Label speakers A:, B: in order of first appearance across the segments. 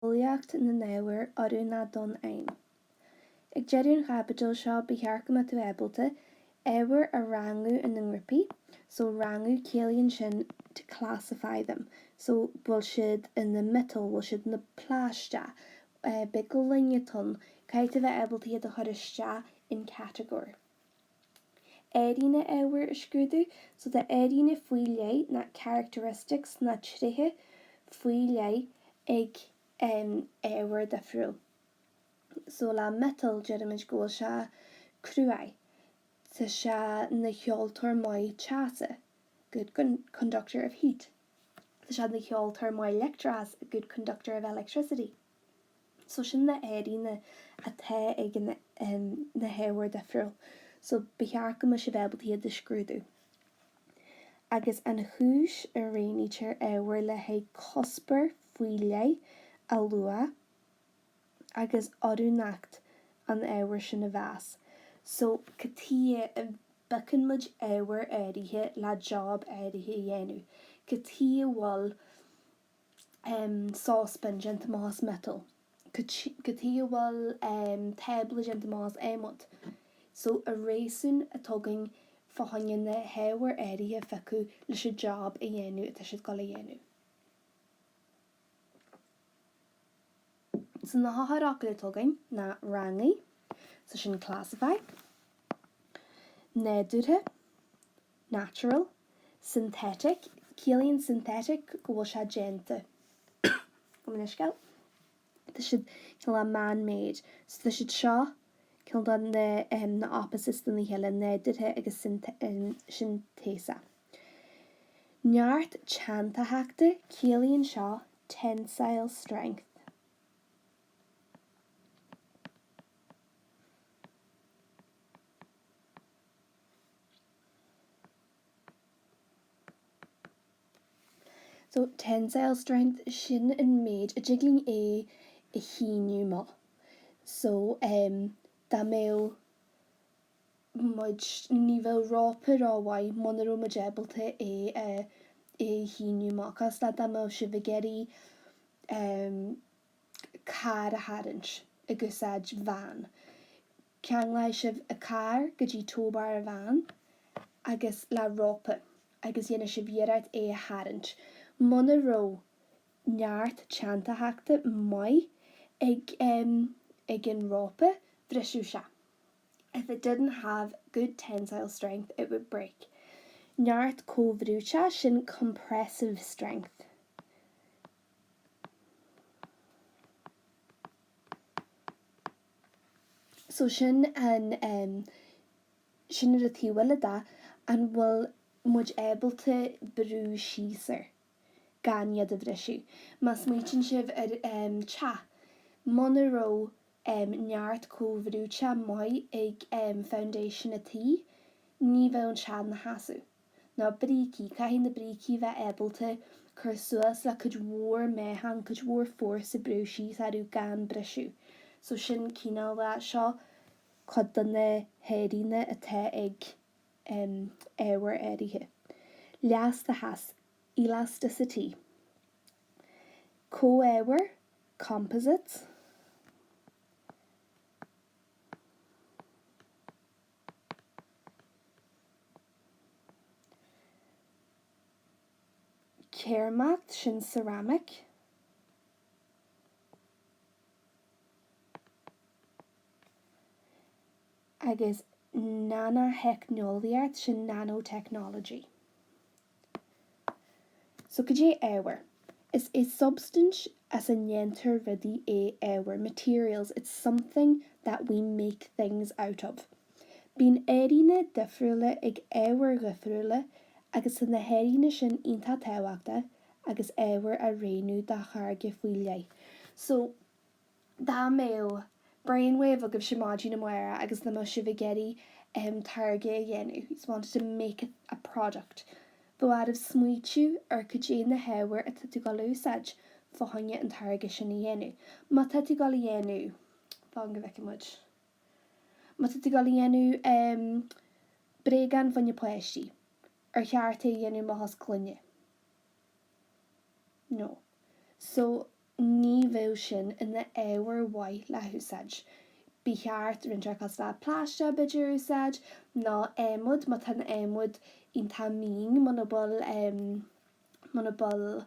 A: Eolaíocht na n-Ábhar oiriúnach don aim. Ag deireadh ghabhadóil seo bíchearcama tú ebalta, ábhar a rangú in an ngripí, so rangú céalaonn sin to classify them. So bhfuil siad in na metal, bhfuil siad na pláiste, beagle linne tún, caiite bheith ebalta iad a chuiriste in category. Éiríonna ábhar a scrúdú, so the éiríonna faoi lé na characteristics na tríthe faoi lé ag ábhar de friúil. So le metal deirimiid go bhfuil se cruaigh, tá se na cheoltóir maith teasa, good conductor of heat. Tá se na cheoltóir maith electras, a good conductor of electricity. So sin na éiríonna atá ag na ábhar de friúil. So bíchearca mu se bhebalta iad de scrúdú. Agus an chúis a rénítear ábhar le haig cosper faoi lé a lua agus oiriúnacht an ábhar sin a bheas. So catí a bacin muid ábhar áirithe le job áirithe a dhéanamh. Catí bhfuil saucepan gente más metal. Catí bhfuil tabla gente más éimot. So a réasún a tugann fáinne na ábhar áirithe feicú leis a job a dhéanamh atá siad go le dhéanamh. So na hatharácha le tugann na rangaí, so sin classify, néadúthe, natural, synthetic, céalaonn synthetic go bhfuil se déanta. Go munisceil? Tá siad céal man-made, so tá siad seo céal don na opposites don na chéile néadúthe agus syntéasa. Neart teantatheachta céalaonn seo tensile strength. So tensile strength sin in méid a jiggling a híniú má. So da mé muid ní bhfuil rápa ráhaid monarú muid ebalta a híniú má. Cos da mé si bhgéirí car a harint agus ad van. Ceang lei sibh a car go dtí tóbar a van agus le rápa agus dhéana si bhéarad a harint. Monaró neart teantatheachta mai ag an rápa bhrisú se. If it didn't have good tensile strength, it would break. Neart cóbhrúte sin compressive strength. So sin an sin ar a tíhile da an bhfuil muid ébalta brú síosair gan iad a bhrisú. Mas muoin sibh ar te. Monaró neart cóbhrúte mai ag foundation atí, ní bheann sean na hasú. Ná brící, caithín na brící bheith ébalta chur suas le chud mhór méhan, chud mhór fórsa brú síos arú gan brisú. So sin cíneál le seo chud don na héiríonna atá ag ábhar áirithe. Leas de has, elasticity. Co-ábhar, composites. Cearmacht sin ceramic. Agus nanotechnologiaart sin nanotechnology. So go dtí ábhar. Is a substance as a nenter rudí é ábhar. Materials, it's something that we make things out of. Bín éiríonna difriúla ag ábhar ghifriúla agus in na héiríonna sin ionta táhaachta agus ábhar a réanú de charge faoi lé. So dá mé brainwave agam si máidí na muire agus na mo si bhgéirí targe a dhéanú. He's wanted to make a product. Bó ad of smuitiú ar go dtí na ábhar a tú go úsáid fáinne an targe sin a dhéanú. Má tú go dhéanú, fáin go bheice muid. Má tú go dhéanú brégan fanne pléistí ar cheartta dhéanú mahas clunne. No. So ní bheadh sin ina éabhar waith le úsáid. Bí cheart rinsear cos le pláiste beidir úsáid ná éimid má tan éimid ionta mín mana bol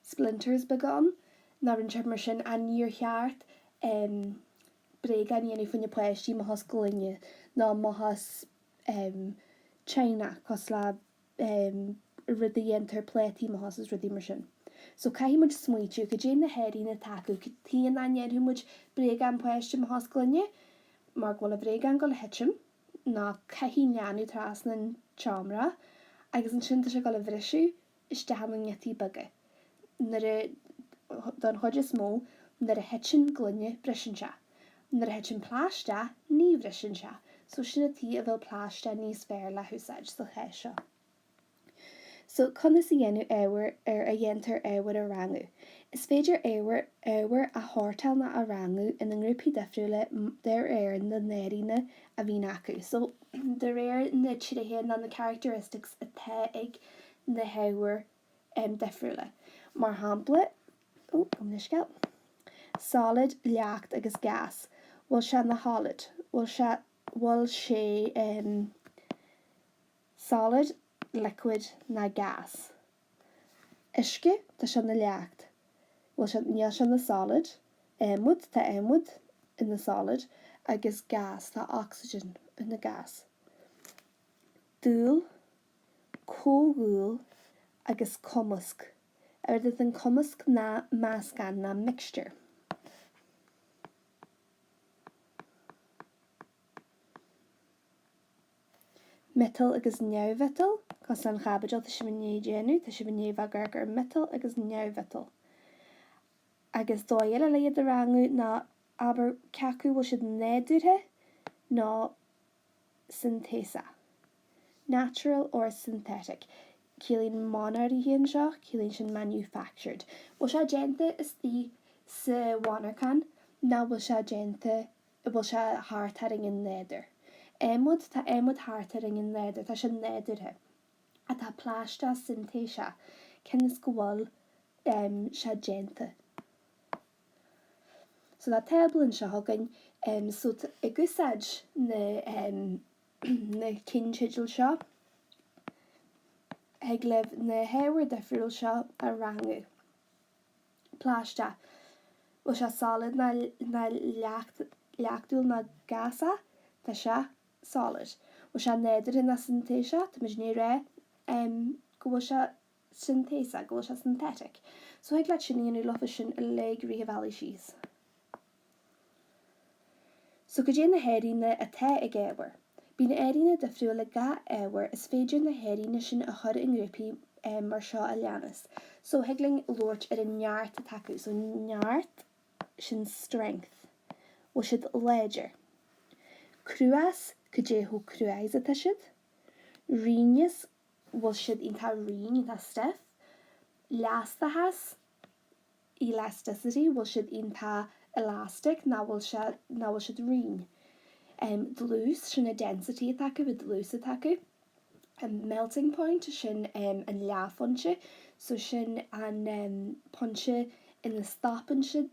A: splinters began ná rinsear mar sin a níor cheart brégan dhéanamh faoine pléistí mo has glúine ná mo has China cos le rudí dhéantar pléití mo has is rudí mar sin. So caiimiid smuitiú go dé na héirí na taú go tíon na neadhuiid brégan pléiste mo has glúine mar ghfuil a brégan go le hitim ná caihí neanú tras na teamra agus an sin se go le bhrisisiú is de an netí bage. Don chuide smó nar a hitin glúine brisinse. Nar a hitin pláiste ní bhrisinse, so sinna tí a bhfuil pláiste níos fearr le úsáid sa ché seo. So chuna sa dhéanú éabhar a dhéantar éabhar a rangú. Is féidir éabhar a thórtal na a rangú in an grúpi defriúile der na néiríne a bhí acu. So de réir na tíirthe na characteristics a the ag na éabhar defriúile. Mar hampla, solid, leacht agus gas. Bhfuil se na hálid. Bhfuil sé solid, liquid na gas. Isce tá se na leacht. Níl se na solid, éimid tá éimid in na solid agus gas tá oxygen in na gas. Dúil, cógúil agus cumasc. Dit an cumasc na máscan na mixture. Metal agus neamhmetal, cos an chabadil tá si bhné déanú, tá si bhné bhagar gur metal agus neamhmetal. Agus dóile le iad a rangú ná aber ceacu bhfuil siad néadúthe ná syntésa. Natural or synthetic. Cílín monarí híon seo, cílín sin manufactured. Bhfuil se déanta is tí sa bhánarcan ná bhfuil se déanta bhfuil se háartaring in néidir. Éimid tá éimid háartaring in néidir, tá sin néadúthe. A tá pláiste syntésa, cenas go bhfuil se déanta. So that tablan se hagan so I gúsáid na cinseidil seo ag leh na héabhar defriúil seo a rangú. Pláiste. Bhfuil se solid na leachtúil na gasa tá se solid. Bhfuil se néidir na syntésa tá mis ní ré go bhfuil se syntésa go bhfuil se synthetic. So ag le sin íonú lofa sin a le ríomhhealaí síos. So go dé na héiríne a the ag éabhar. Bí na éiríne defriúla ga éabhar is féidir na héiríne sin a chur in grúpi mar seo a leanas. So hegling loirt ar an neart a taú. So neart sin strength. Bhfuil siad léidir. Cruas go dé ho cruais a siad. Ríneas bhfuil siad ionta rín ionta stiff. Lastahas elasticity bhfuil siad ionta elastic ná bhfuil siad rín. Dlús sin a density attacker with dlús attacker. Melting point sin an leafonse, so sin an ponse in the stopping siad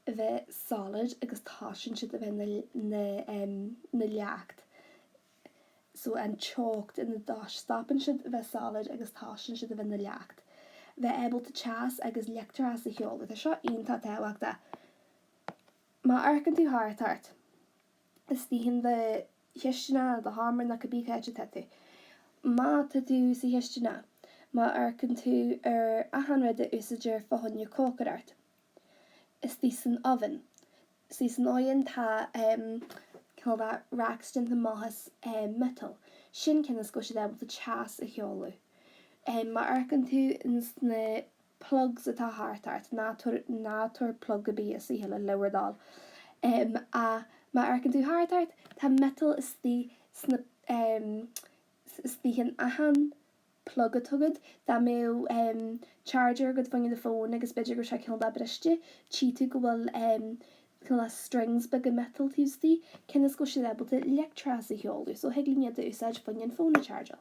A: a bheith solid agus tásin siad a bheith na leacht. So an chalked in the dash stopping siad a bheith solid agus tásin siad a bheith na leacht. Bheith able to chas agus leachtar as a heol, with a shot ionta tehaachta. Ma arcan tú háartart. Is tíhinn de hiistena de hámar na cabí caite tetu. Ma tú sa hiistena, ma arcan tú a hanrad a úsaidir fahonne cócarart. Is tí san oven. Sí san oyen tá cilda raxton the mahas metal. Sin cinnas go siad able to chas a heolú. Ma arcan tú ins na plugs atá háartart, nátor plug a bí a sí heile lowerdal. Ma arcan tú háartart, tá metal is tí hin ahan plug a tugad, tá mé charger go fangin de phone agus beidir go se cilda briste, tí tú go bhfuil strings bag a metal tústí, cinnas go siad able to electras a heolú, so heglíine de úsáid fangin phone a charger.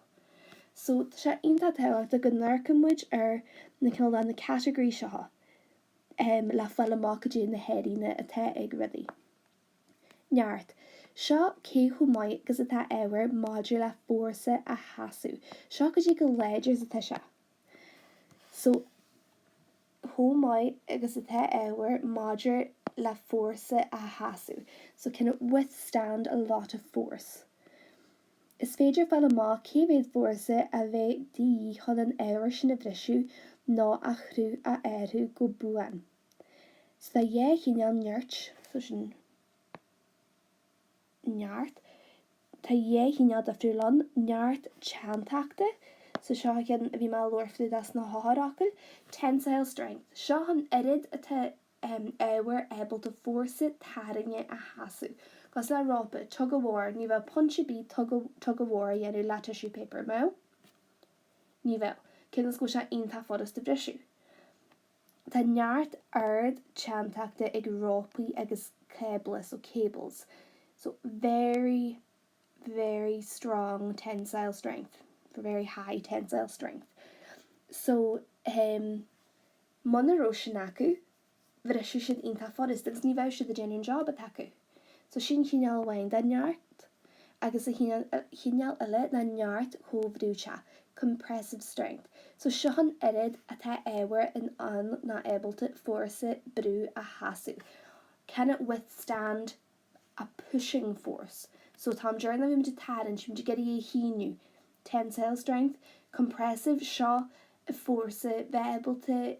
A: So tá sé ionta tehaachta go nurcammuid ar na cilda na categorí seo. le foiil amach dé na héiríne atá ag rudaí. Neart, seo cé chu maiid agus atá éhar maidir le fórsa a hasú. Seo go dtí go léidir atá se. So chu maiid agus atá éhar maidir le fórsa a hasú. So can it withstand a lot of force? Is féidir foiil amach cé bhéad fórsa a bheith daoí chun an éhar sin a bhrisú ná a chrú a éirú go buan. So tá dhé chéineáil neart, so sin neart, tá dhé chéineáil de friúlan neart teantaachta, so seo cin bhí me luirfliú as na háthracail, tensile strength. Seo an irid atá éhar able to force it taringe a hasú. Cos le rápa tug a bhór ní bheith punche bí tug a bhór dhéanú le tissue paper mó. Ní bheith, cin go se ionta fodas de brisú. Tá neart ard teantaachta ag rápaí agus cables, so cables. So very, very strong tensile strength, for very high tensile strength. So, manaró sin acu, bhrisú sin ionta fodas, agus ní bheith siad a déanún job a tacu. So sin chéineáil bhain de neart, agus a chéineáil eile na neart chomhdúte, compressive strength. So seo an irid atá éhar in an na able to force brú a hasú. Can it withstand a pushing force? So tá dearna bhím de taran sin de geirí a híniu. Tensile strength, compressive seo a force bheith able to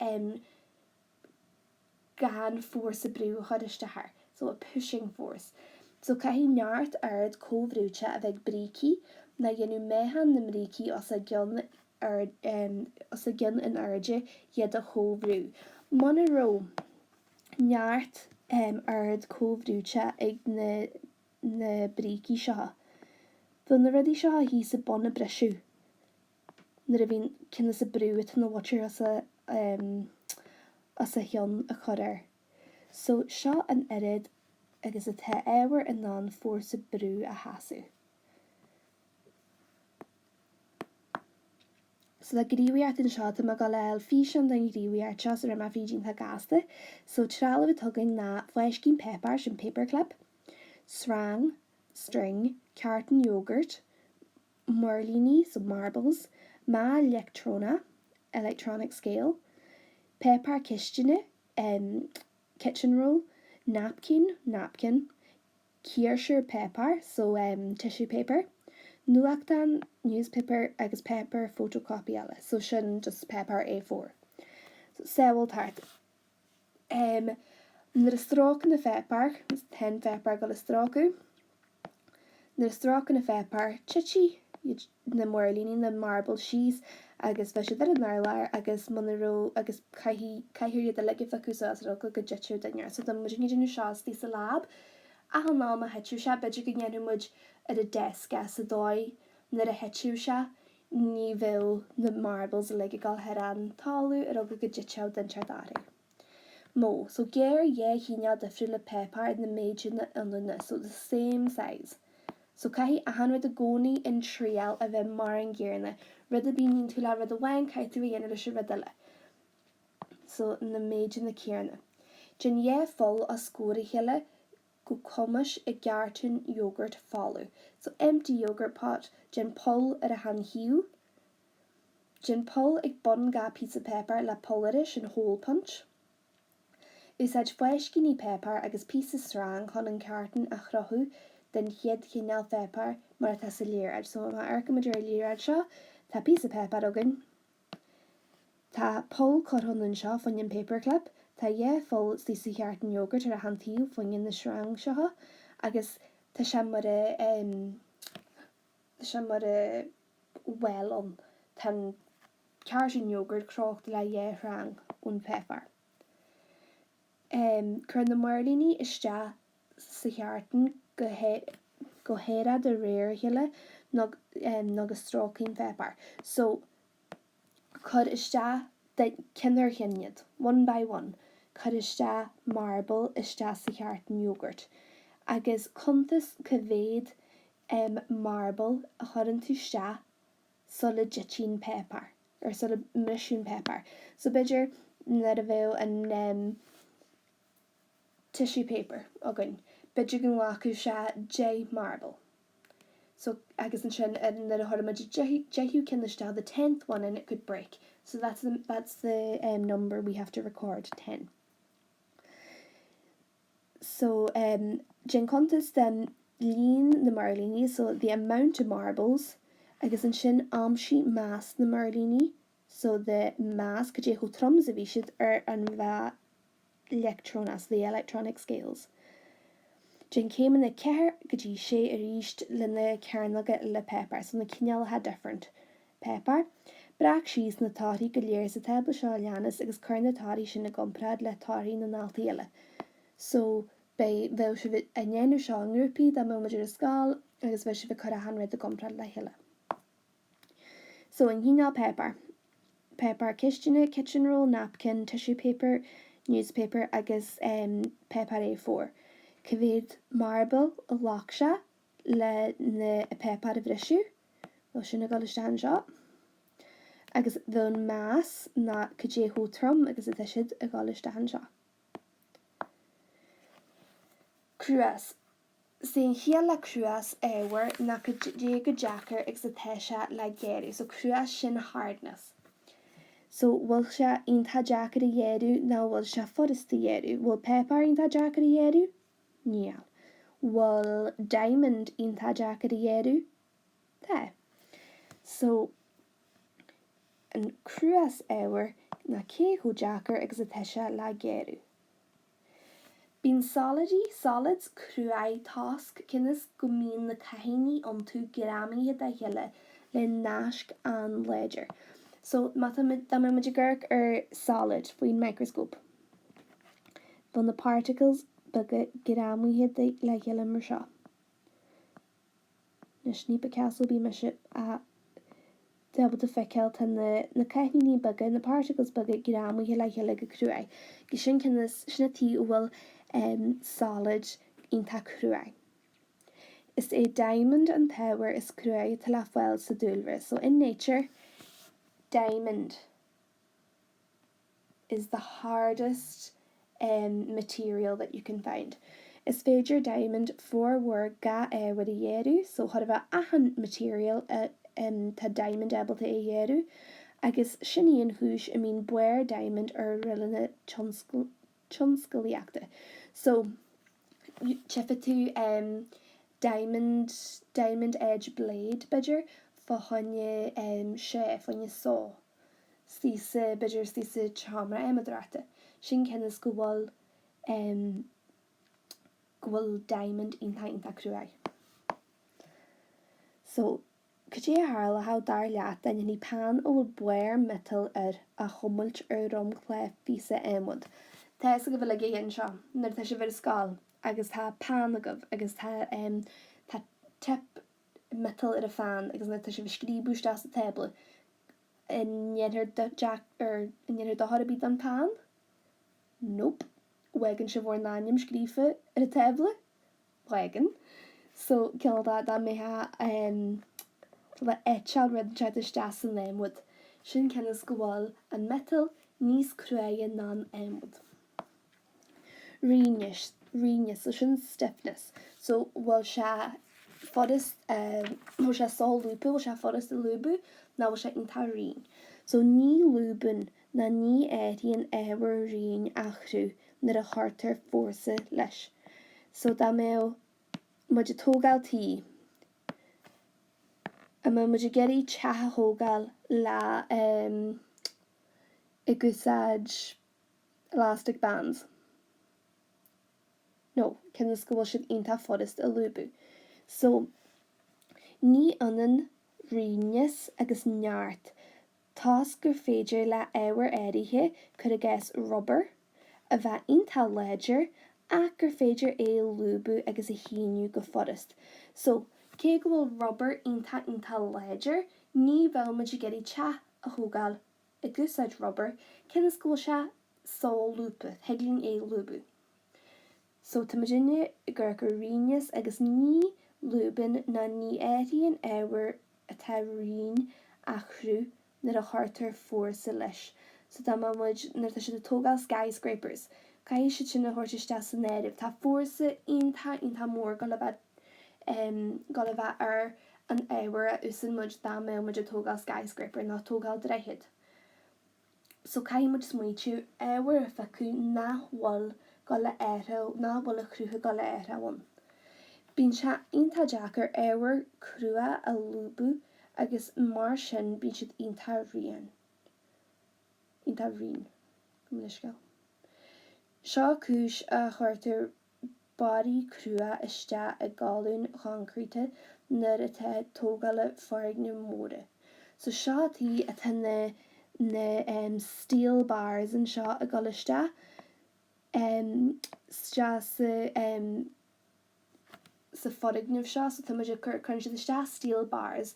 A: gan force brú chuiriste haar. So a pushing force. So caihí neart ard cóhrúte a bheith brící na dhéanú méhan na mrící os a gin in airde iad a chóhrú. Manaró neart ard cóhrúte ag na brící seo. Bhil na rudí seo hí sa bon na brisú. Na a bhín cinna sa brúit na water as a hion a choir. So seo an irid agus atá éhar in ná fórsa brú a hasú. So le gríomhart in seo tá go leil físin den gríomhart seo ar ma fídín tá gasta. So trála bh tugann na fleiscín pepper sin paperclip, srang, string, carton yogurt, marlini, so marbles, ma electrona, electronic scale, pepper kistine, kitchen roll, napkin, Kircher paper, so tissue paper, nuachtan newspaper agus paper photocopy eile, so sin just paper A4. So sewal tart. Na strácan na pepper, 10 pepper go le strácu. Na strácan na pepper, chichi, na marlini, na marble shees, agus bheith siad an airlair agus manaró agus caithíir a legibh acu as go jitir dainir. So dom muidir níidir seás tí sa lab, a han ná a hetú se beidir go gnéanú muid ar a desk as a dói na a hetú se ní bhil na marbles a le gáil head an talú ar go jitir den chardári. Mo, so géir híneal difriú le pepper in na méid na inna, so the same size. So caihí a han rud a gcónaí in trial a bheith mar an ggéirna, rud a bíonn tú le rud a bhain caiithú dhéanamh se rud eile. So na méid na céirna. Gin full a scóra heile go cumas I gartan yogurt fáú. So empty yogurt pot, gin pull ar a han hiú. Gin pull ag bon ga piece of pepper le polish and hole punch. Úsáid fleiscíní pepper agus piece of strang chun an cartan a chrothú den chiad chéineáil pepper mar atá sa líorad. So má airca maidir líorad seo, tá piece of pepper agan. Tá pull chun an seo faoin paperclip, tá full sí sa cartan yogurt ar a han hiú faoin na strang seo, agus tá sé mar a well an tan cartan yogurt crocht le rang ón pepper. Chur na marlíní iste sa cheartan go héad a réir heile agus strácín pepper. So chud iste de cinnar chinnead, one by one. Chud iste marble iste sa cheartan yogurt. Agus contas coféad marble a chudann tú iste sulla jitín pepper, or sulla misisiún pepper. So beidir na a bheith an tissue paper agan, beidir gan lacu se J marble. So agus an sin na a thoramid jehu kinnistal, the 10th one, and it could break. So that's the number we have to record, 10. So Jane contest lean the marlini, so the amount of marbles, agus an sin amshi mass the marlini, so the mass could jehu trums of ishid an va electronas, the electronic scales. Jane came in the care gaji she reached lina carnaga le pepper, so the kinyal had different pepper. Brak she's na tari galiers a table shalianas agus carna tari shin a gomprad le tari na naltiela. So by fel shivit a nyenu shang rupi da momager skal agus vel shivit kara hanred the gomprad le hilla. So in hinyal pepper kitchen roll, napkin, tissue paper, newspaper agus pepper A4. Cyfyd marble a laksha le na pepper a brishu, wel sy'n agol ysdan sio. Agus ddwn mas na cyjehu trum agus y tysid agol ysdan sio. Cruas. Sy'n hiel la cruas ewer na cyjehu jacker agus y tesha la geri. So cruas sy'n hardness. So wel sya un ta jacker y yeru na wel sya forest y yeru. Wel pepper un ta jacker y yeru? Nial. Wel diamond un ta jacker y yeru? There. So an cruas ewer na cehu jacker agus y tesha la geru. Bín solids cruai task kynnes gomín na tahini onto grami da hille le nashk an ledger. So mathematical solid for microscope. Van the particles bugge grami da la hille mersha. Na snipe castle be miship a double the fekelt and the kahini bugge and the particles bugge grami hille hille cruai. Gishin kynnes shnati will solid in ta cruai. Is a diamond and tower is cruai talafwell sa dulver. So in nature, diamond is the hardest material that you can find. Is fejir diamond for word ga with a yeru, so harva ahan material ta diamond able to a yeru. Agus shini in hoosh, I mean boer diamond or rilline chunskaliakte. So chefetu diamond edge blade bidger for honye chef when you saw. Stise bidger stise chamra emadrate. Shin kennis gwal diamond in ta cruai. So could you harla how dar lat and ni pan o boer metal a hummelt rom clef fisa emod. Thes go bhfuil géan seo, nar tá sé bhar scáil, agus tá pan agah, agus tá tip metal ar a fan, agus nar tá sé bhar scríbúis das a table. In yenar da harabí an pan? Nope. Wagon se bhór náim scrífa ar a table? Wagon. So kill that may ha le etchal red chatish das an lemwood. Shin kennis gwal an metal nís cruaia nan emwood. Renius, so sin stiffness. So will sha forest will sha sol lupu, will sha forest lubu, na will sha intarin. So ni lubun na ni edian ewer rin achru na a harter force lesh. So da meo mudja togal tea. Ama mudja geri chaha hogal la igusaj elastic bands. No, can the school should inta forest a lubu. So ni anan rinius agus nyart. Task gur féidir la ewer erithe could a guess rubber, a va inta ledger, a gur féidir e lubu agus a hinu go forest. So ke go rubber inta ledger, ni vel majigeri cha a hogal, a gusaj rubber, can the school sha sol lupu, heglin e lubu. So tamajinne gurgur rinius agus ni lubin na ni erian ewer a tarin achru na a harter force lish. so tá muid na si tógáil skyscrapers. Cai si sin na thuirteiste san néidirh, Tá fórsa onanta mór go le bheith ar an éhar a usan muid dá mé muid a tógáil skyscraper ná tógáil dreithid. So cai muid smuitiú éhar a feicú náhfuil go le éire náhfuil a chrútha go le éirehain. Bíonn se onanta deachar éhar crua a lúbú agus mar sin bíonn siad onanta rian. Onanta rian. Muisceil. Seo cúis a chuirtear body crua iste a galún concrete nuair atá tógála fáigne móra. So seo tí atá na steel bars an seo a galiste sa fodignamh seo, so tá muid chun siad iste steel bars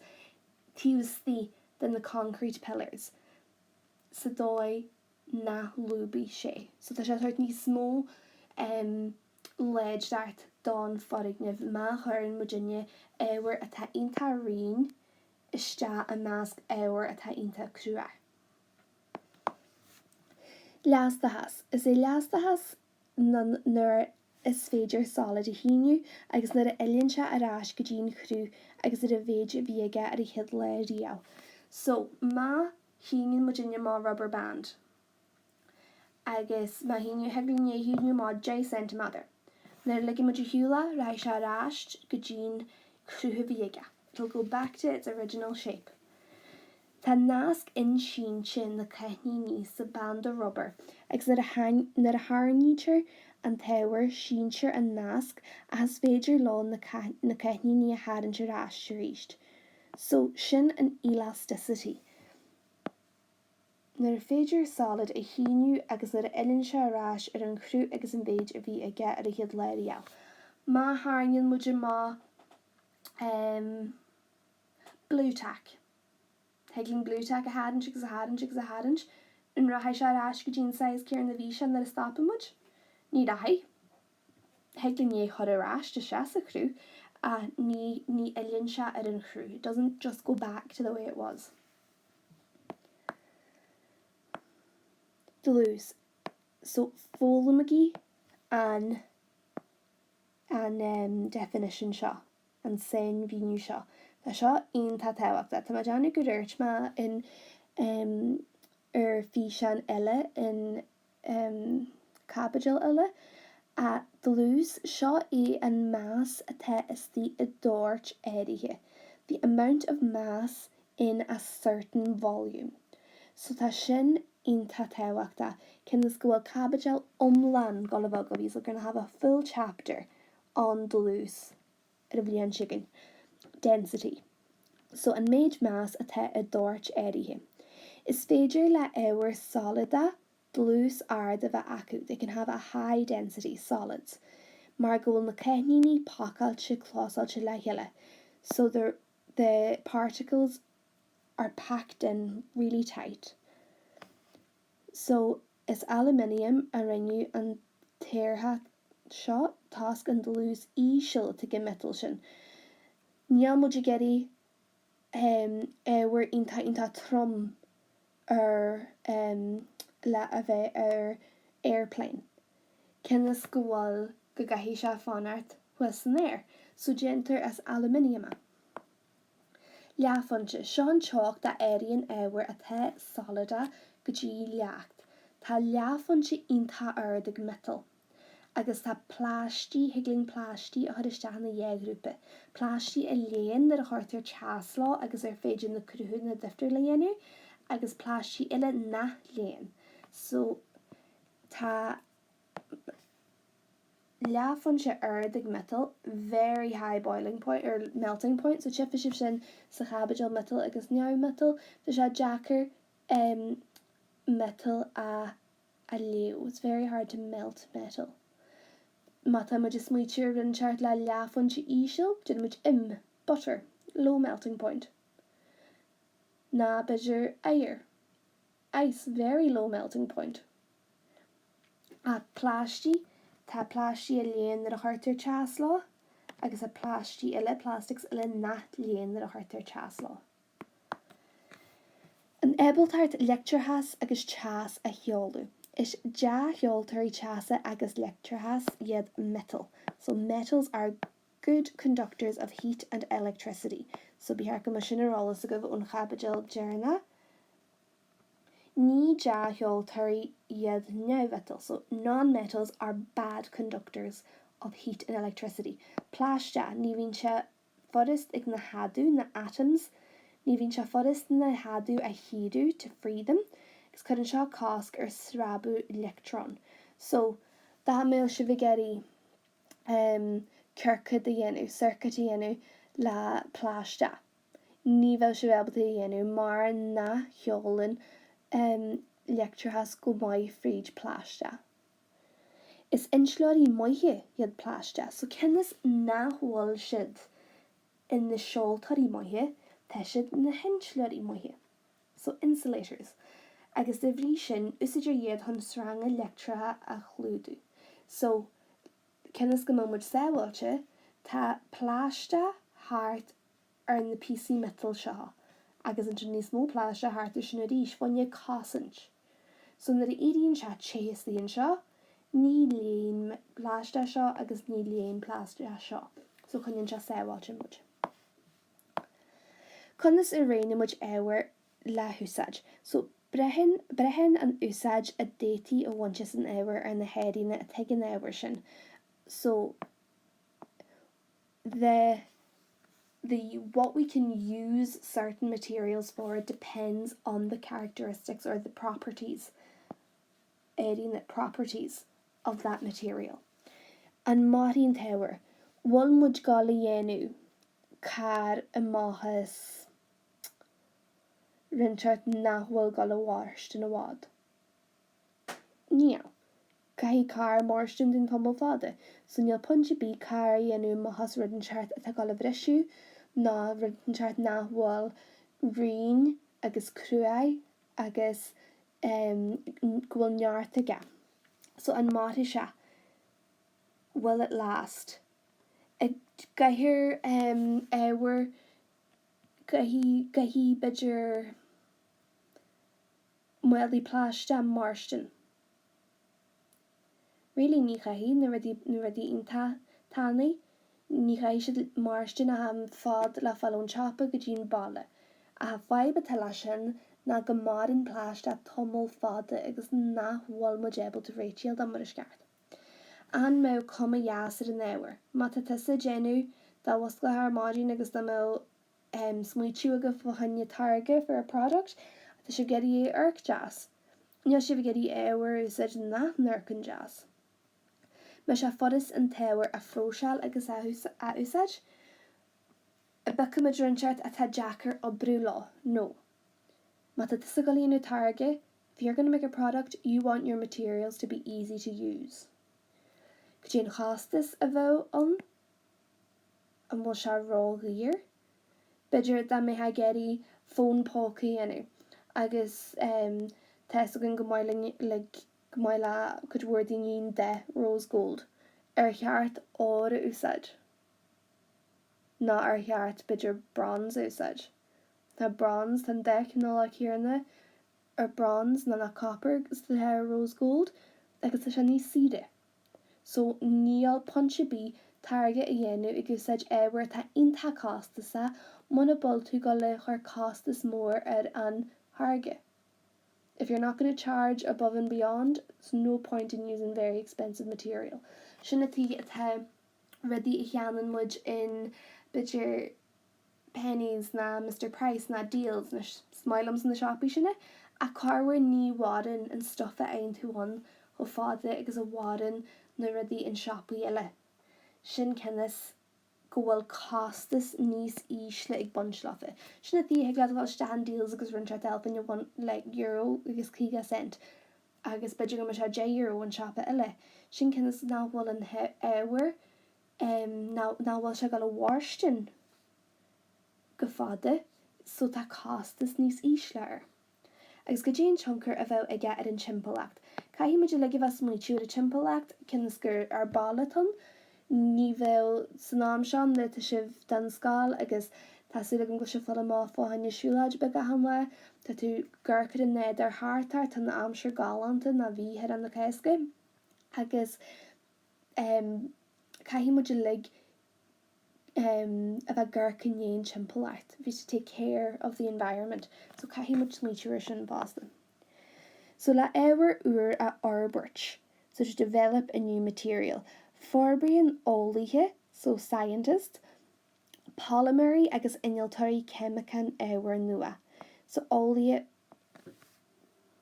A: tíostí den na concrete pillars sa dói na lúbí sé. So tá sé thuirt ní smó leid dart don fodignamh má chuirn Virginia éhar atá onanta rian iste a measc éhar atá onanta crua. Leastachas. Is é leastachas nuair is féidir solid a híniu agus nuair a ilionn se arás go dtíon chrú agus ar a bhéid bhíige ar a chiad le riamh. So má híniu Virginia má rubber band agus má híniu heaglainné híniu má 10 cm. Nuair le muid hiúla ra se arás go dtíon chrútha bhíige. It'll go back to its original shape. Tá nasc in sin na ceithníní sa band o rubber agus nuair a tharnítear an táhair síonsear an nasc a has féidir lá na ceithníní a hadann arás tar éist. So sin an elasticity. Nuair féidir solid a híniu agus nuair a ilionn se arás ar an chrú agus an bhéid a bhí aige ar a chiad le riamh. Má tharnaíonn muid má blue tack. Heaglann blue tack a hadann agus a hadann agus a hadann an rathid se arás go dtíon 6 céir na bhí sin na stoppa muid. Ní dathí. Heaglainné chud arás de se sa chrú a ní ilionn se ar an chrú. It doesn't just go back to the way it was. Dlús. So fólamagaí an definition seo, an sein víniu seo. Tá seo onanta táhaachta. Tá deanna go dúirt má in ar fhí sean eile in capital eile a dlús seo é an mass atá istí a dúirt éirithe. The amount of mass in a certain volume. So tá sin onanta táhaachta. Cinnas go bhfuil capital omlan go le bhag go bhís. We're going to have a full chapter on dlús ar a bhliain chicken. Density. So an méid mass atá a dúirt éirithe. Is féidir le éhar solida dlús arda bheith acu. They can have a high density solids. Mar go bhfuil na ceithníní pácailte chlásailte le heile. So the particles are packed in really tight. So is aluminium a rinne an tíortha seo tasc an dlús íseal te go metal sin. Níl muid geirí éhar onanta trom ar le a bheith ar airplane. Cinnas go bhfuil go gaithí se fanart was an air. So gentar as aluminium. Leafanse, seo an teocht a éiríonn éhar atá solida go dtí leacht. Tá leafanse onanta aird ag metal. Agus tá pláistí, hiaglann pláistí a chur isteach na dhéaghrúpa. Pláistí a léon ar a chuirtear teaslá agus ar féidir na cruthú na diftear le dhéanú, agus pláistí ile na léon. So tá leafanse aird ag metal, very high boiling point or melting point. So chifa sin sa chabadil metal agus neamh metal, tá sé deachar metal a leo. It's very hard to melt metal. Mata muid is smuitiúr an teart le leafanse íseal, dyn muid butter, low melting point. Na beidir air, ice, very low melting point. A pláistí, tá pláistí a léon ar a chuirtear teaslá, agus a pláistí ile plastics ile na léon ar a chuirtear teaslá. An ebaltart lecturehas agus chas a heolú. Is ja heoltarí chasa agus lecturehas iad metal. So metals are good conductors of heat and electricity. So bihar go masinarolalas a go an chabadil jerna. Ní ja heoltarí iad nevetal. So non-metals are bad conductors of heat and electricity. Plástea ní bhíonn sé fodist ag na hadú na atoms. Ní bhíonn sé fodist na hadú a hídú to fheidhm. Gus chuann seo cásc ar srábú electron. So dá mé se bhigéirí circuit a dhéanú, circuit a dhéanú le plástea. Ní bheadh se bhealta a dhéanú mar na heolann lecturehas go mbeidh fríd plástea. Is inslóirí maithe iad plástea, so cenas náhol siad in na seoltarí maithe tá siad na hinslóirí maithe. So insulators. Agus de bhrí sin úsaidir iad chun sranga lectratha a chlúdú. So cenas go muid sábháilte tá plástea thart ar na PC metal seo. Agus an níos mó plástea thart sin a ríis fanne cásint. So na éiríonn se chéas líon seo, ní léon plástea seo agus ní léon plástea seo. So chuinn se sábháilte muid. Conas a réine muid éhar le húsáid. So brehin an úsáid a détí a bhaintes an éhar ar na héiríne a teag an éhar sin. So what we can use certain materials for depends on the characteristics or the properties of that material. An máthín téhar, bhfuil muid gála dhéanú car a máthas rinseart nachhfuil gála bháist in a bhád. Níl. Caihí car márstin din tomul fada, so níl punche bí car dhéanú máthas rinseart a gála bhreisiú ná rinseart nachhfuil rin agus cruai agus gwyl neart aga. So an máthí se, will it last? Gahir éhar gahí bidger muelí plástea márstin. Really ní gahí na rudí in tánaí, ní gahí siad márstin a ham fád le fallón chapa go dtín balla. A ha faiba tala sin na go marin plástea tomul fada agus nachhfuil muid able to réitial da mar is gart. An mé cuma jaasar an éhar. Mata tusa genú da wasla haar mágin agus da mé smuitiú aga fochanne targa for a product, tá si gedi arc jazz. Níl si gedi éhar úsáid na nurcan jazz. Me se fodis an téhar a fróseal agus a úsáid. A beca madrinseart a tá jackar o brúlá, no. Mata tusa galíonú targa, if you're going to make a product, you want your materials to be easy to use. Céan chastas a bheith an bhfuil se rá ghuiir. Beidir da mé ha geri phone pócaí anu agus testa gan go maiile chudhúirdaíon de rose gold ar cheart ára úsáid. Ná ar cheart beidir bronze úsáid. Tá bronze tan 10 nó chéarna ar bronze na copper gus the rose gold agus tá sé níos siide. So níl punche bí targa a dhéanú i gúsáid éhar tá inta cástasa muna bol tú go le chuir cástas mór ar an targa. If you're not going to charge above and beyond, there's no point in using very expensive material. Sinna tí atá rudí a cheannan muid in beidir pennies na Mr. Price na deals na smailums na shoppy sinna a carhar ní wadan and stuff a ein tú an ho fada agus a wadan na rudí in shoppy eile. Sin cenas go bhfuil costas níos ísle ag bunslafe. Sinna tí heag lead stand deals agus run elpin one like euro agus 50 cent agus beidir go se €10 an shoppa eile. Sin cenas náhfuil an éhar náhfuil se gal a warstin go fada, so tá costas níos ísleir. Agus go dtéan tionchar a bheith aige ar an timpolacht. Caihí muidir le bheith smuitiú a timpolacht cenas gur ar balaton, ní bheith san am sean le tá sibh den scáil agus Tásúla an go se fol má fáhaine siúlaid be gahan le, tá tú ggurcad in néad ar háartar tan na amsir galanta na bhíhead an na céisce, agus caihí muidir lig a bheith ggurcad néon timpeall leat. Bhí to take care of the environment, so caihí muid sníitiúir sin básna. So le éhar uair a arbeirt, so to develop a new material. Forbraíonn eolaithe, so scientist, polymery agus innealtóirí chemicán éhar nua. So eolaithe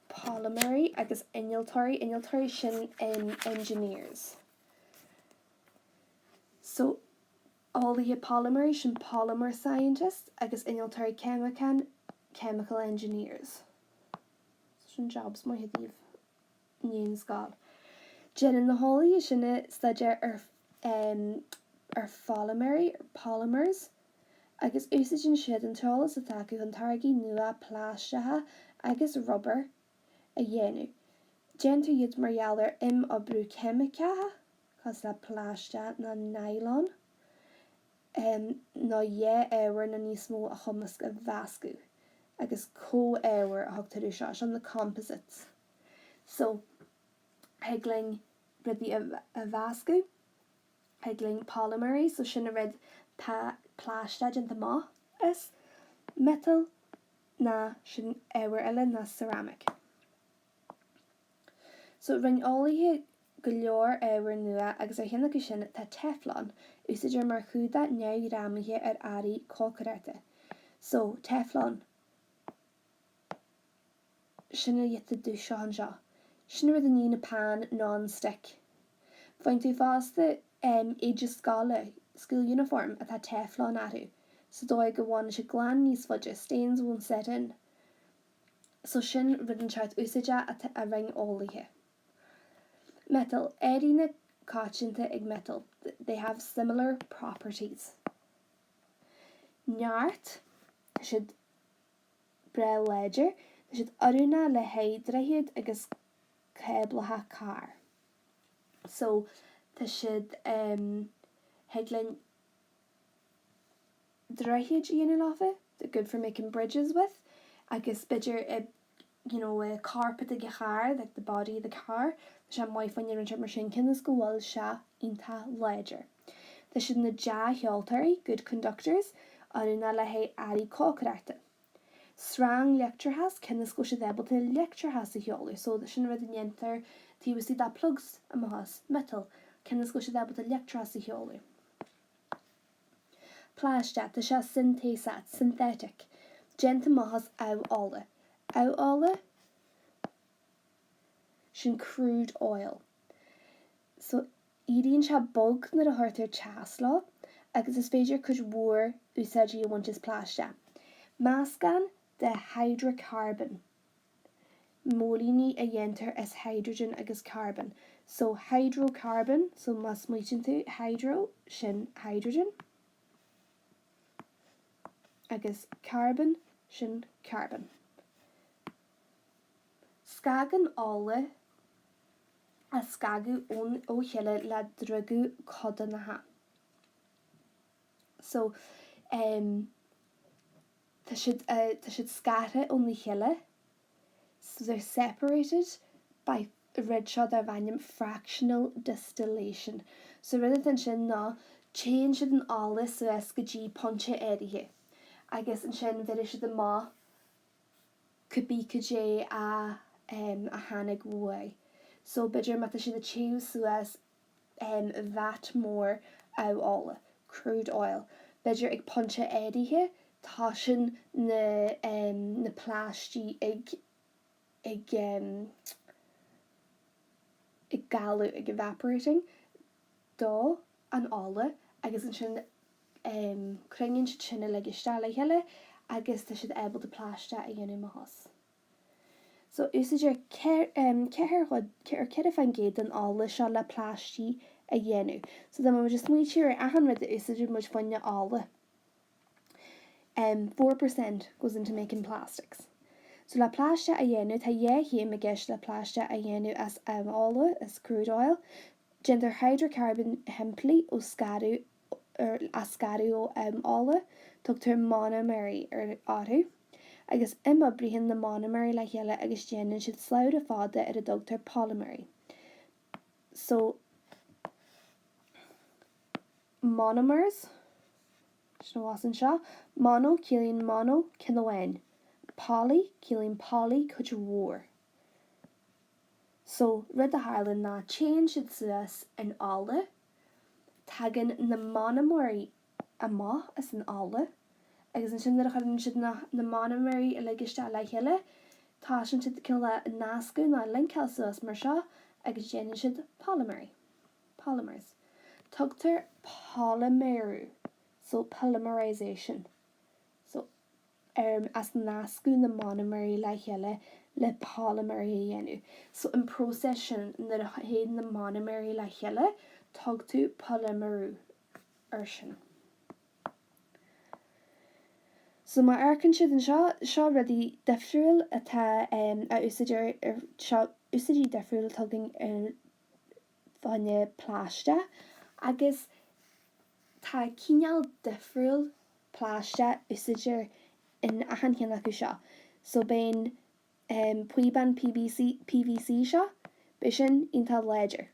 A: polymery agus innealtóirí sin in engineers. So eolaithe polymery sin polymer scientist agus innealtóirí chemicán chemical engineers. Sin jobs mai hedíh níon scáil. Jean na hálaí sinna staidir ar polymers agus úsaidir siad an teolalas atá acu an targaí nua pláistithe agus rubber a dhéanamh. Gentar iad margheallar n-Ábhar chemiceatha cos le pláiste na nylon ná dhé éhar na níos mó a chumas go bhascú agus có-éhar a thugtar seo an na composites. So hegling rudí a bhascú, hegling polymery, so sin a rid pláiste an má is metal na sin éhar eile na ceramic. So ring eolaithe go leor éhar nua agus ar chéanna go sin tá teflon úsaidir mar chuúda neamhrámaithe ar airí cócaráte. So teflon sinna dhéta dú seo an seo. Sinna rud a ní na pan non-stick. Fain tú fásta éidir scála school uniform atá teflon atú, so dóigh go bháin se glan níos fuide, stains won't set in. So sin rud an seart úsaide a ring eolaithe. Metal, éirí na cáitinta ag metal, they have similar properties. Neart, should bre ledger, should aruna le heidrahiad agus céblatha car. So tá siad hegling drahiad dhéanamh láfa, they're good for making bridges with, agus bidger a carpet a car, like the body of the car, se mai fan ar mar sin cinnas go bhfuil se ionta ledger. Tá siad na deá heoltarí, good conductors, aruna le hé airí cócaráta. Srang lecturehas cinnas go siad ébalta lecturehas a heolú, so the sin rud a dhéantar tí was that plugs a mahas metal cinnas go siad ébalta lecturehas a heolú. Pláiste tá se synthesat, synthetic, genta mahas amhála. Amhála sin crude oil. So íríonn se bog na a thuirtar teaslá agus is féidir chuid mhór úsáidí a bhaint is pláiste. Máscan de hydrocarbon. Mólíní a dhéantar as hydrogen agus carbon. So hydrocarbon, so mas muitin tú hydro sin hydrogen agus carbon sin carbon. Scagan ála a scagu ó chéile le drugu codanatha. So tá siad scata ó na chéile, so they're separated by rid seo ar bhainneam fractional distillation. So rather than sin ná change siad an ála so as go dtí ponte éirithe. Agus an sin bheidir siad an má cubí cujé a hannig way. So bidger mata siad a chiú so as vat mór amhála, crude oil. Bidger ag ponte éirithe tá sin na pláistí ag galú ag evaporating dó an ála agus an sin cringin si sinna le istála heile agus tá siad able de pláiste a dhéanú mahas. So úsaidir ceir fan géad an ála seo le pláistí a dhéanú. So then we just muitiúir ahan rud úsaidir muid fanne ála. 4% goes into making plastics. So la pláiste a dhéanú tá hé gist le pláiste a dhéanú as ála, as crude oil, gender hydrocarbon hemplí ó scadú ascaú ála tugtar monomerí áthú, agus bríonn na monomerí le chéile agus déanann siad sláid a fáda ar a dogtar polymerí. So monomers, sin seo, mono cílíonn mono cinehhain, poly cílíonn poly chuid mhór. So rud a tharlann ná chéann siad suas an ála, tagann na monomerí amach as an ála, agus an sin a chuann siad na monomerí a le giste le chéile, tá sin siad cinna nascú ná linceil suas mar seo agus déanann siad polymers. Tugtar polymerú, so polymerization. So as nascú na monomerí le chéile le polymerí a dhéanú. So an próses sin na héad na monomerí le chéile tugtú polymerú ar sin. So má aircann siad an seo rudí difriúil atá a úsaidir seo úsaidí difriúil tugann ar fanne pláiste, agus tá cineál difriúil pláiste úsaidir in achan chéanna acu seo. So ben puiban PVC seo, be sin iontal léidir.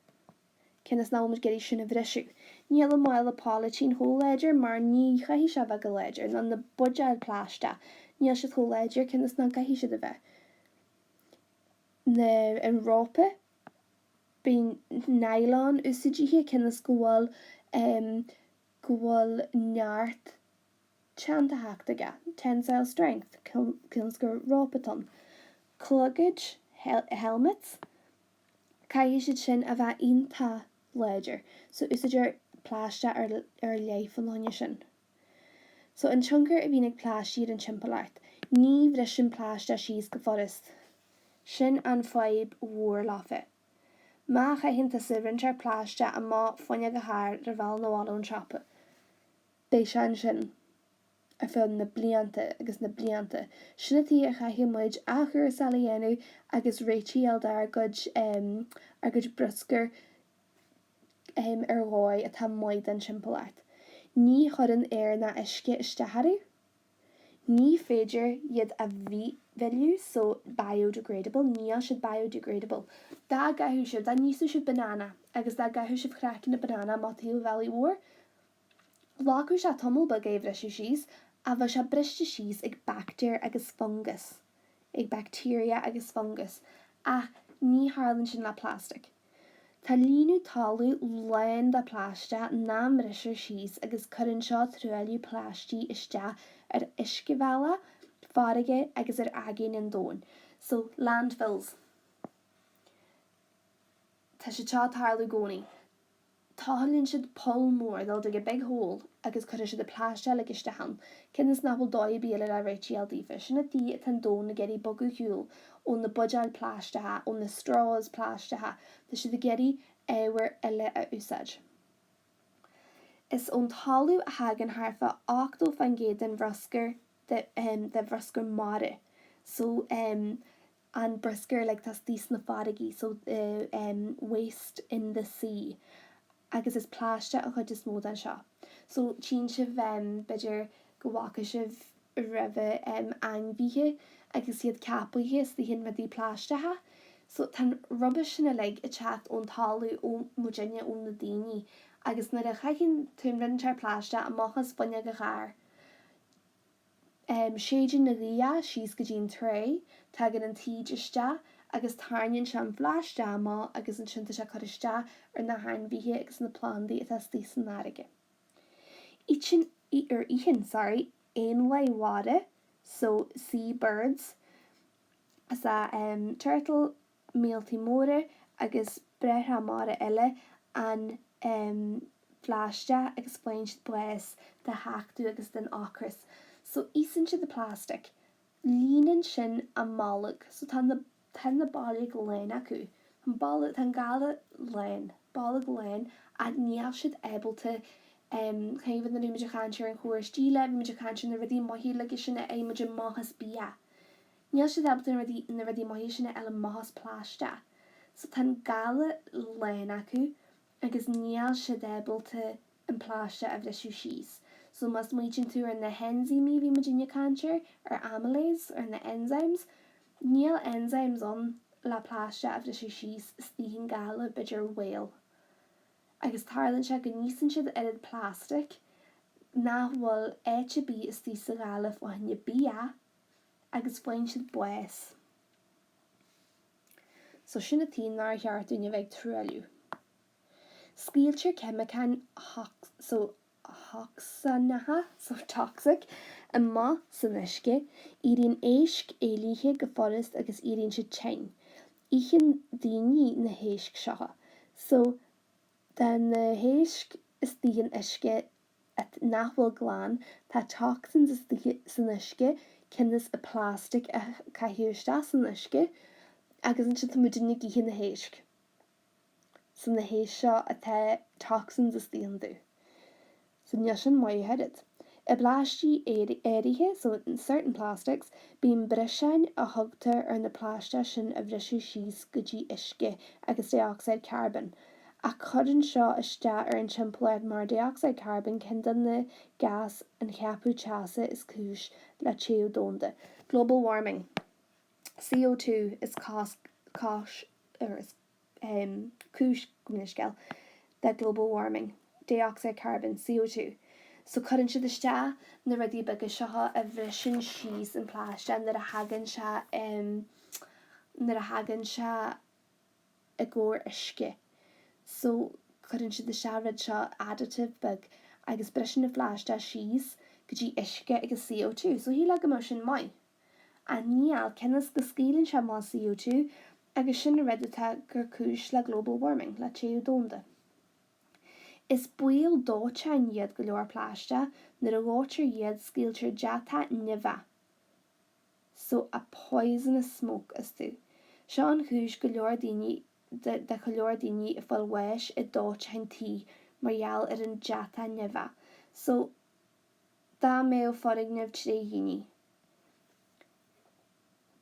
A: Cinnas ná muid geirí sin a bhrisú. Níl máil polytín hóléidir mar ní chaithí se bheith go léidir, ná na budgeil pláiste, níl siad hóléidir cinnas ná gaithí siad a bheith. An rópa, bíon nylon úsaidíthe cinnas go bhfuil neart teanta heachtaige, tensile strength, cinnas gur rópaton. Cloggage, helmets, caithí siad sin a bheith ionta léidir, so úsaidir pláiste ar léifan sin. So an tionchar a bhín ag pláisiad an timpplaart, ní bhrisin pláiste síos go forest. Sin an fheidhm mhór láfa. Má chaithannta sa rinsear pláiste a má foine go háir ar bhil nóháil trapa. Bé sin a fil na blianta agus na blianta. Sinnatí a chaithí muid a chur salíanú agus réitial dar gud bruscar ar ghóid atá muid an timpplaart. Ní chudann na isce isteathaú, ní féidir iad a bhíú so biodegradable, níl siad biodegradable. Dá gaithú siad, dá níosú siad banana, agus dá gaithú siad chráicin na banana má tíl bhealaí mhór. Lácu se tomul ba gaibh reisiú síos, a bheit se briste síos ag bactéir agus fungus, ag bacteria agus fungus, ach ní tharlann sin le plastic. Tá líonú talú lein de pláiste ná mrisir síos agus chuann seo trúilú pláistí iste ar iscibheala, fáraige agus ar agin an dóin. So landfills. Tá sé teo tarlú gcónaí. Tálann siad pol mór dal ag a big hole agus chuir siad a pláiste le istehan. Cinnas nábal dóid bíal a réitial dífa, sinna tí tan dón na geirí bogu hiúil ón na budgeil pláistethe, ón na straws pláistethe, tá siad a geirí éhar eile a úsáid. Is ón talú a hagan harfa 8 fan géad den bhroscar de bhroscar mara. So an briscar like tas dís na fadaigi, so waste in the sea. Agus is pláiste a chud is mód an seo. So tín sibh beidir go bhhaca sibh ribh anmhíthe agus iad cappaithe is hín me dí pláistethe. So tan rubbish sinna le a chat ón talú ó Virginia ón na daoine agus na a chaithcinn tún rintear pláiste a machchas bunne go chár. Séidir na ria síos go dtín tré, tagan an tíd iste agus tarnann se an bhláiste má agus an sinnta se chuiste ar na hainmhíthe agus na plandaí atá tí san áige. Íchan, aonlaí wada, so seabirds, as a turtle, míltí móra agus bretha mára eile an bhláiste agus foin siad buas de heachú agus den ácras. So ísann siad de plastic, líanann sin a málaigh, so tá na bailí go léin acu. Tan gala léin, bailí go léin a níl siad ébalta chaimhad na nuimiidir chaintear an chóir stíle, nuimiidir chaintear na rudí maithí le sinna éimiidir máthas bia. Níl siad ébalta na rudí maithí sinna eile máthas pláiste. So tan gala léin acu agus níl siad ébalta an pláiste a bhrisú síos. So mas muidjin tú ar na henzaimí bhí Virginia cancer ar amylase ar na enzymes. Níl enzymes on le pláiste a bhrisú síos stíhinn gala beidir whale. Agus tarlann se go níosann siad iad plastic nach bhfuil éite bí is tí sa gala fáinne bí agus foin siad buas. So sinna tí nar cheartúine bheith trúiliú. Scailtear chemicán hoxanacha, so toxic, a má san uisce, iríonn éisc éilithe go forras agus iríonn siad tein. Íchan daoine na héisc seo. So den na héisc is tíon uisce nach bhfuil glán, tá toxins is san uisce cinnas a plastic a caiúiste san uisce agus an sin muidirna gíchan na héisc. San na héis seo atá toxins is tíon dú. So níl sin mai headed. I blastí éirithe, so in certain plastics, bíonn brisein a thugtar ar na pláiste sin a bhrisú síos go dtí uisce agus dioxide carbon. A chudann seo iste ar an timpplaid mar dioxide carbon cin don na gas an cheapú teasa is cúis le CO2. Global warming. CO2 is cúis gomnisceil de global warming. Dioxide carbon, CO2. So chudann siad iste na rudí beaga seo a bhrisin síos an pláiste nar a hagann se a gcóir uisce. So chudann siad iste rud seo additive bag agus brisin na pláiste síos go dtí uisce agus CO2. So hí le go mar sin mai. A níl cinnas go scílann se má CO2 agus sin na rudatá gur cúis le global warming le CO2. Is buil dótein iad go leor pláiste nar a gáir iad scailtear deata nimhe. So a poisonous smoke is tú. Seo an chúis go leor daoine de go leor daoine a bhfuil weis i dótein tí margheall ar an deata nimhe. So dá mé forig nimh trí dhaoine.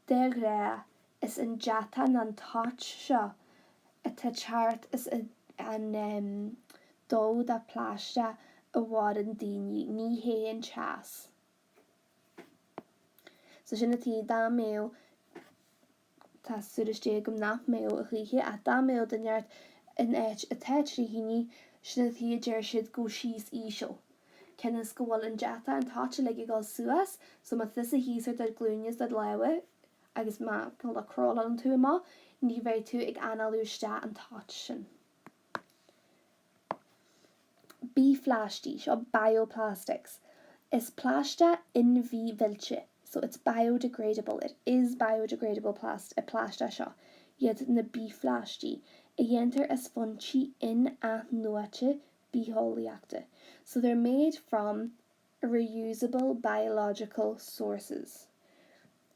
A: De ré is an deata an táit seo a tá teart is an dó da pláiste a bhád an daoine ní hé an teas. So sinna tí dá mé tá suúriste gom nach mé a chuige a dá mé denart in éit a tá trí dhaoine sinna tí deir siad go síos ísio. Cinnas go bhfuil an deata an táite le gáil suas, so má this a híosar de glúneas de leabhar agus má go le crawl an tú má, ní bheith tú ag analúiste an táit sin. Bífláistí seo bioplastics. Is pláiste in bhí bhilse, so it's biodegradable. It is biodegradable pláiste seo. Iad na bífláistí. A dhéantar is fontí in a nuaite Eolaíochta. So they're made from reusable biological sources.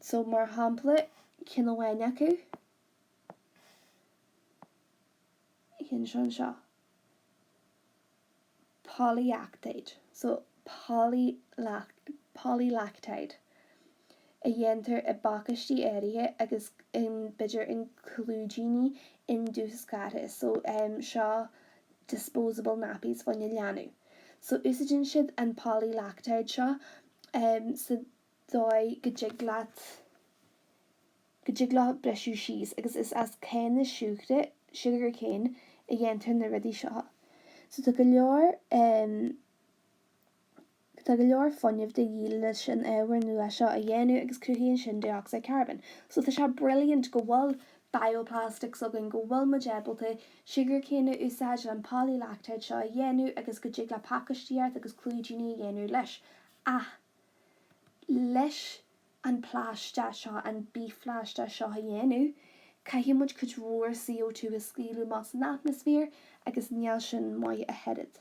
A: So mar hampla cinehhaine acu cin sin seo. Polylactate. So polylactide. A dhéantar a bacastí éirithe agus in beidir inclúidíní in dúscata. So seo disposable nappies fan leanú. So úsáidíonn siad an polylactide seo sa dóid go jiglaat breisiú síos agus is as cén na siúchta sugar cane a dhéantar na rudaí seo. So tá go leor fonnimh de dhíle sin éhar nua seo a dhéanú agus cruthíonn sin dioxide carbon. So tá se brilliant go bhfuil bioplastics agin go bhfuil maébalta sugar cane úsáid an polylactide seo a dhéanú agus go jigla pacastíart agus clúidíní dhéanú leis. Leis an pláiste seo an bífláiste seo a dhéanú, caithfidh muid chud róir CO2 is scíliú más an atmosfér agus níl sin mai a headed.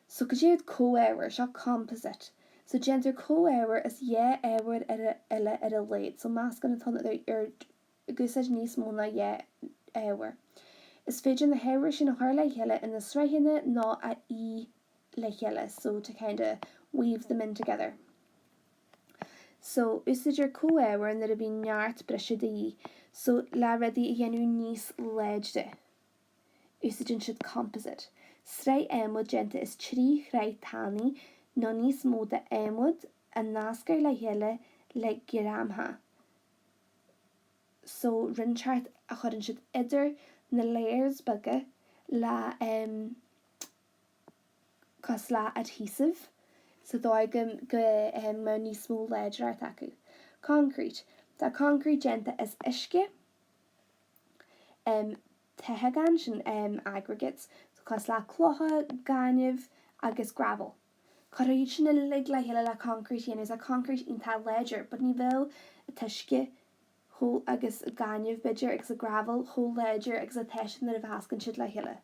A: So go dtéad co-éhar seo composite. So gender co-éhar is éhar ar a léid. So más gan atá ar gúsáid níos móna éhar. Is féidir na héhar sin a chuir le chéile in na sreithinne ná a í le chéile, so to kind of weave them in together. So úsáidir co-éhar nar a bhí neart breise daí, so le rudaí a dhéanú níos léide. úsáideann siad composite. Sra éimid déanta is trí chraid tanaí nó níos mó de éimid a nascar le chéile le gramha. So rinseart a chuireann siad idir na layers buige le cos le adhesive so dóigh go má níos mó léidir art acu. Concrete. Tá concrete déanta is isce tethegan sin aggregates so cos le clotha, gainmh agus gravel. Coiríonn sin lig le chéile le concrete is a concrete ionta léidir, but ní bhfuil a tuisce hó agus gainmh beidir agus a gravel hó léidir agus a teisian na bhascann siad le chéile.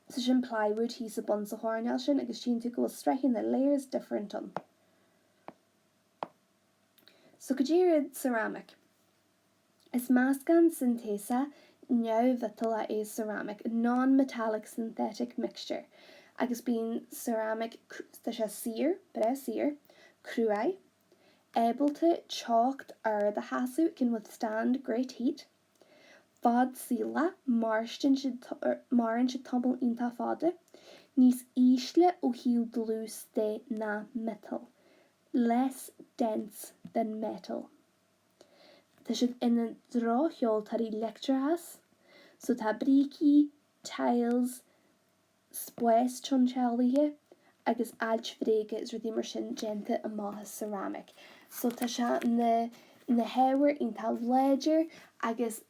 A: So sin plywood hí sa bun sa háneil sin agus sin tú go streiching the layers different on. So go dtíad ceramic. Is máscan synthesa neamhvital é ceramic, non-metallic synthetic mixture. Agus bíon ceramic tá sé sir, cruai, able to chalked the hasú can withstand great heat. Fad síla marin si tombal ínta fada, níos ísle ó hiú dlús de na metal, less dense than metal. Tá siad ina drácheol tar í lectrahas, so tá brící, tiles, spues chonchalaithe, agus alchfréige is rudí mar sin déanta amátha ceramic. So tá se na heabhar ionta léidir agus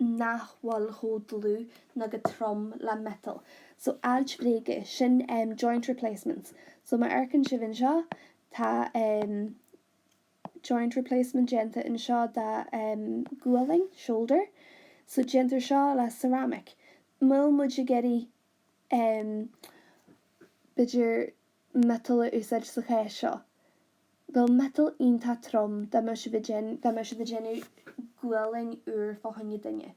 A: nachhfuil chó dlú na go trom le metal. So alchfréige sin joint replacements. So mar aircinn sibhann seo tá joint replacement déanta in seo de gualing, shoulder. So déantar seo le ceramic. Mil muid se geirí beidir metal a úsáid sa chéis seo. Bhil metal ionta trom da mar se bhí gualing úr fáhanne duine.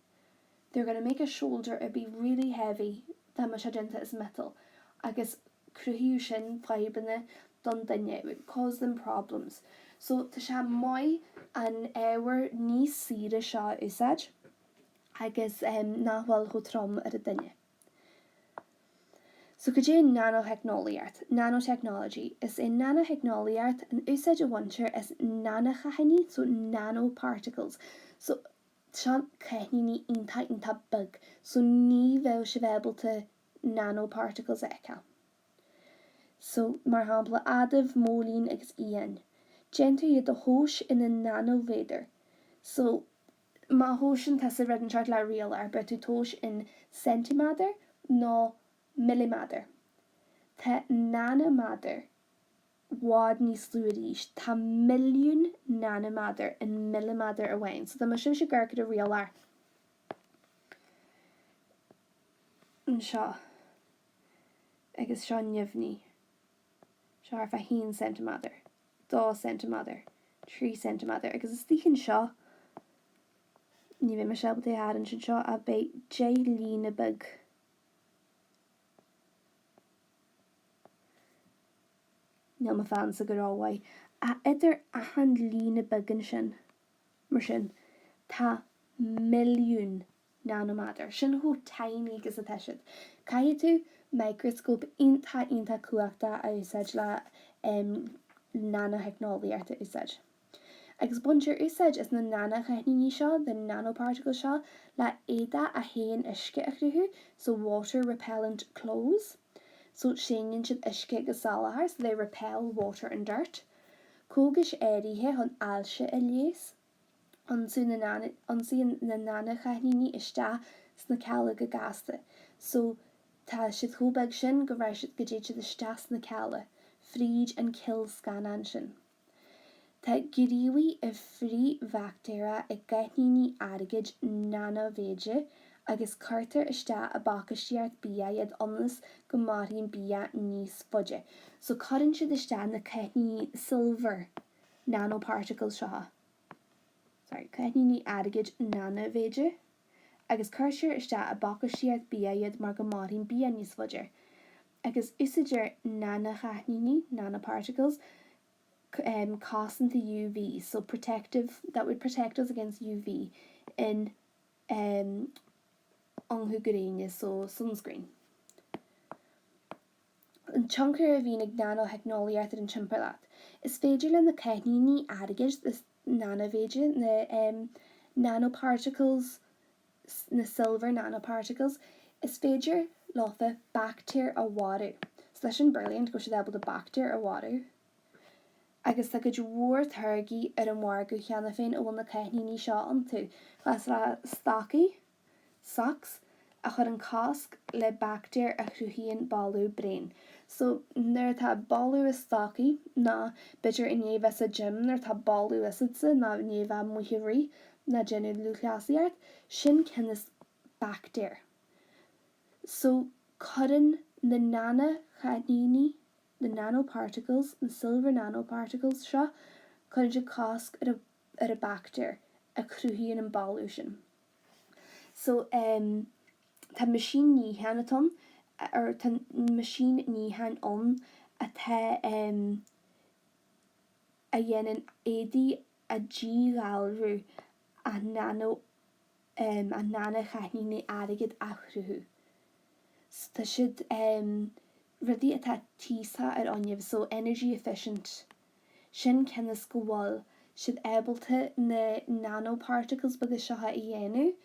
A: They're going to make a shoulder be really heavy da mar se déanta is metal. Agus cruthú sin faibanna don duine. It would cause them problems. So tá se mai an éhar níos sire seo úsáid agus nachhfuil chó trom ar a duine. So go dtí nanotechnology is in nanotechnology an úsáid a bhaintear is nanochaithní, so nanoparticles. So sean chaithní ionta bug, so ní bheith se bhebalta nanoparticles echa. So mar hampla adamh, mólín agus íon. Gentar iad a hóis in a nanovéidir. So má hóisin tá sa redan seart le rial ar be tú tóis in centimeter nó millimeter. Tá nanometer wad níos slúidís, tá milliún nanometer in millimeter ahain. So tá mar sin se gurcad a rial ar. An seo agus seo nimhní. Seo ar fa 1 centimeter, 2 centimeter, 3 centimeter agus is tíchan seo ní bheith mar sebal é an sin seo a bé 10 lína bug. Níl ma fan sa goráhhaid. A idir ahan lína bugan sin, mar sin, tá milliún nanometer. Sin hó tiny agus a teisiid. Caiad tú microscope ionta cuachta a úsáid le nanotechnology arta úsáid. Agus buntir úsáid is na nanochaithní seo, the nanoparticle seo, le éada a héan isce a chruthú, so water repellent clothes. So séanann siad isce agus salahar, so they repel water and dirt. Cógas éirithe chun ailse a léas. Ansú na nanochaithní iste sna cealla go gasta. So tá siad chóbeag sin go bhreis siad go dtéad siad iste sna cealla. Freeze and kill scanan sin. Tá gríomhaí a phrí bactéria i gcaithníní airgid nanovéide agus cartar iste a bacaisteart bia iad ionlas go maithríonn bia níos fuide. So cuireann siad iste na caithníní silver nanoparticles seo. Caithníní airgid nanovéide agus cartar iste a bacaisteart bia iad mar go maithríonn bia níos fuide. Agus úsáidir nanochaithníní nanoparticles causing the UV, so protective, that would protect us against UV in onghuguréine so sunscreen. An tionchar a bhín ag nano heicnoliaart an timperlaat. Is féidir le na ceithníní airgid is nanovéide na nanoparticles na silver nanoparticles is féidir láfa bactéir a water. So leis an brilliant go siad able de bactéir a water. Agus tá go dhór thuirgí ar an mhar go cheanna féin ó bhfuil na ceithníní seo an tú. Chas le staci, socks, a chur an casc le bactéir a chruúhíonn ballú brain. So nuair tá ballú is staci ná bitir in éomh a gym nuair tá ballú is sa ná néomh muhirí na genú lúchlasíart sin cinnis bactéir. So chudann na nanochaithníní the nanoparticles, the silver nanoparticles seo, chuidir de casc ar a bactéir a chrúhíonn an ballú sin. So tá machine níhan atá or tá machine níhan a tá a dhéanann éadaí a ddíghalrú a nanochaithníní airgid a chrúthú. Tá siad rudí atá tíosa ar ionneamh so energy efficient. Sin cinnis go bhfuil siad ébalta na nanoparticles baga seo a dhéanú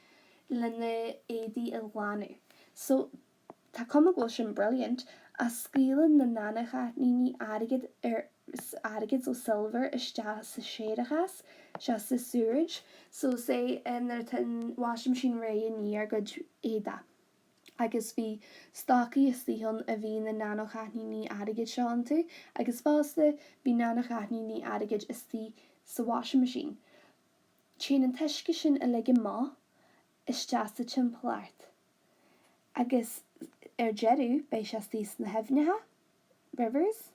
A: le na éadaí a lánú. So tá cuma go sin brilliant a scrílann na nanochaithníní airgid ó silver iste sa séadachas se sa súrage. So say nar an washing machine ré ní ar go éada. Agus bhí staci is tíhon a bhí na nanochaithníní airgid seo an tú, agus fásta bhí nanochaithníní airgid is tí sa washing machine. Chéan an tuisce sin a leige má iste sa timpeallacht. Agus ar jeú bei se tí na heimhnithe, rivers,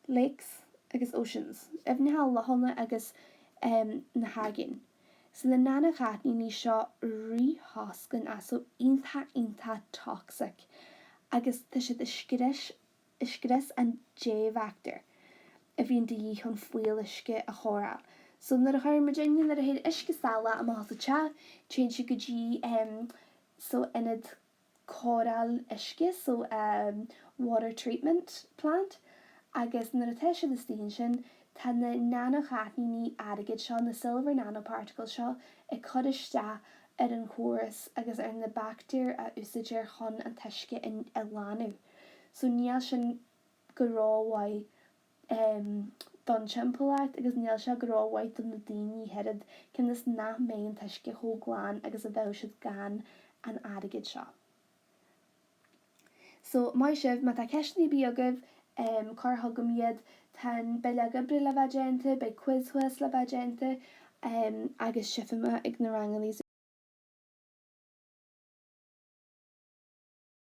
A: lakes agus oceans. Heimhnithe lochana agus na haigin. So na nanochaithníní seo rithoscann as so ionta toxic agus tá siad iscris an J-factor a bhíonn de dhí chun fuil isce a chóra. So nar a chuir Virginia nar a héad isce sala am has te, chéan si go dtí so inad coral isce so water treatment plant agus nar a te siad is tíon sin tá na nanochaithníní airgid seo na silver nanoparticles seo ag chur iste ar an chóras agus ar na bactéir a úsaidir chun an tuisce in a lánú. So níl sin go ráhhaid don timpeallacht agus níl se go ráhhaid don na daoine headed cinnas nach mé an tuisce thógláin agus a bheith siad gan an airgid seo. So mai sibh má tá ceisní beagah car thugam iad tan belega brilla vagente, be quiz hues la vagente, agus sifima ag na rangalís